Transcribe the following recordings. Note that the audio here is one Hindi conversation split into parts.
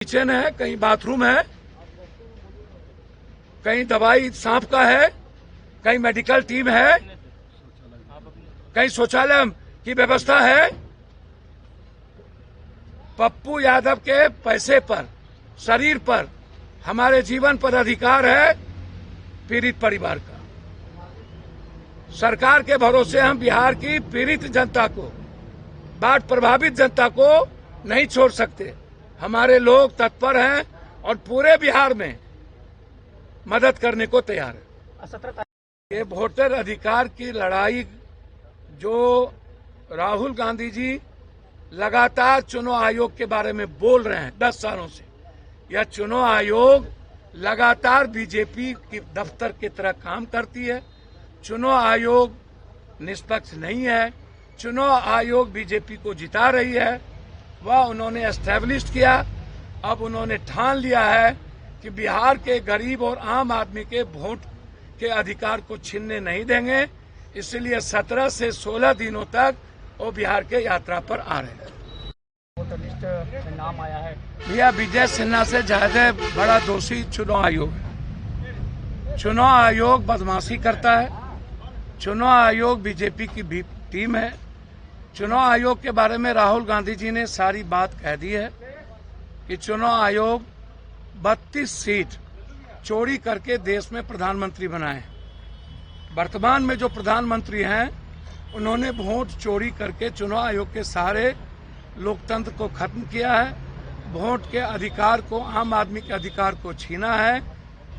किचन है, कहीं बाथरूम है, कहीं दवाई सांप का है, कहीं मेडिकल टीम है, कहीं शौचालय की व्यवस्था है। पप्पू यादव के पैसे पर, शरीर पर, हमारे जीवन पर अधिकार है पीड़ित परिवार का। सरकार के भरोसे हम बिहार की पीड़ित जनता को, बाढ़ प्रभावित जनता को नहीं छोड़ सकते। हमारे लोग तत्पर हैं और पूरे बिहार में मदद करने को तैयार है। ये वोटर अधिकार की लड़ाई जो राहुल गांधी जी लगातार चुनाव आयोग के बारे में बोल रहे हैं 10 सालों से, यह चुनाव आयोग लगातार बीजेपी की दफ्तर की तरह काम करती है। चुनाव आयोग निष्पक्ष नहीं है। चुनाव आयोग बीजेपी को जिता रही है, वह उन्होंने एस्टैब्लिश किया। अब उन्होंने ठान लिया है कि बिहार के गरीब और आम आदमी के वोट के अधिकार को छीनने नहीं देंगे। इसलिए 17 से 16 दिनों तक वो बिहार के यात्रा पर आ रहे हैं। वोटर लिस्ट में नाम आया है भैया, विजय सिन्हा से ज्यादा बड़ा दोषी चुनाव आयोग है। चुनाव आयोग बदमाशी करता है। चुनाव आयोग बीजेपी की भी टीम है। चुनाव आयोग के बारे में राहुल गांधी जी ने सारी बात कह दी है कि चुनाव आयोग 32 सीट चोरी करके देश में प्रधानमंत्री बनाए। वर्तमान में जो प्रधानमंत्री हैं उन्होंने वोट चोरी करके चुनाव आयोग के सारे लोकतंत्र को खत्म किया है। वोट के अधिकार को, आम आदमी के अधिकार को छीना है।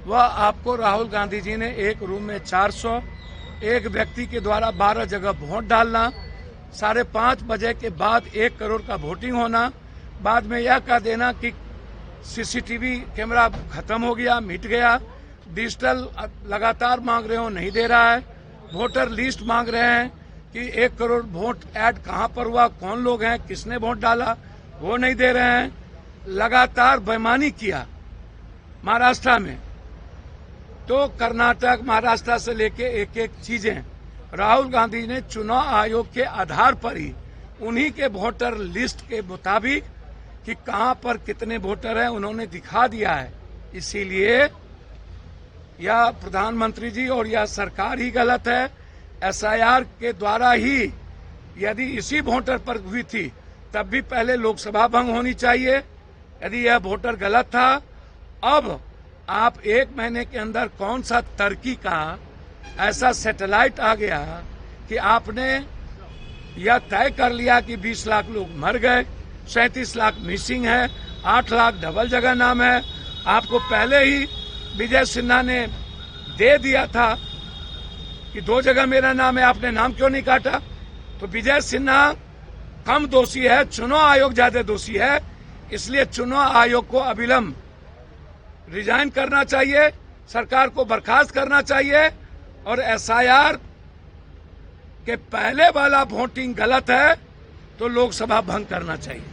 वह आपको राहुल गांधी जी ने एक रूम में 400, एक व्यक्ति के द्वारा 12 जगह वोट डालना, 5:30 बजे के बाद 1 करोड़ का वोटिंग होना, बाद में यह कह देना कि सीसीटीवी कैमरा खत्म हो गया, मिट गया, डिजिटल लगातार मांग रहे हो, नहीं दे रहा है, वोटर लिस्ट मांग रहे हैं कि 1 करोड़ वोट ऐड कहां पर हुआ, कौन लोग हैं, किसने वोट डाला, वो नहीं दे रहे हैं। लगातार बेईमानी किया महाराष्ट्र में, तो कर्नाटक, महाराष्ट्र से लेके एक एक चीजें राहुल गांधी ने चुनाव आयोग के आधार पर ही उन्हीं के वोटर लिस्ट के मुताबिक कि कहां पर कितने वोटर हैं उन्होंने दिखा दिया है। इसीलिए यह प्रधानमंत्री जी और यह सरकार ही गलत है। एसआईआर के द्वारा ही यदि इसी वोटर पर हुई थी तब भी पहले लोकसभा भंग होनी चाहिए। यदि यह वोटर गलत था, अब आप 1 महीने के अंदर कौन सा टर्की का ऐसा सैटेलाइट आ गया कि आपने यह तय कर लिया कि 20 लाख लोग मर गए, 37 लाख मिसिंग है, 8 लाख डबल जगह नाम है। आपको पहले ही विजय सिन्हा ने दे दिया था कि 2 जगह मेरा नाम है, आपने नाम क्यों नहीं काटा? तो विजय सिन्हा कम दोषी है, चुनाव आयोग ज्यादा दोषी है। इसलिए चुनाव आयोग को अविलंब रिजाइन करना चाहिए, सरकार को बर्खास्त करना चाहिए और एसआईआर के पहले वाला वोटिंग गलत है तो लोकसभा भंग करना चाहिए।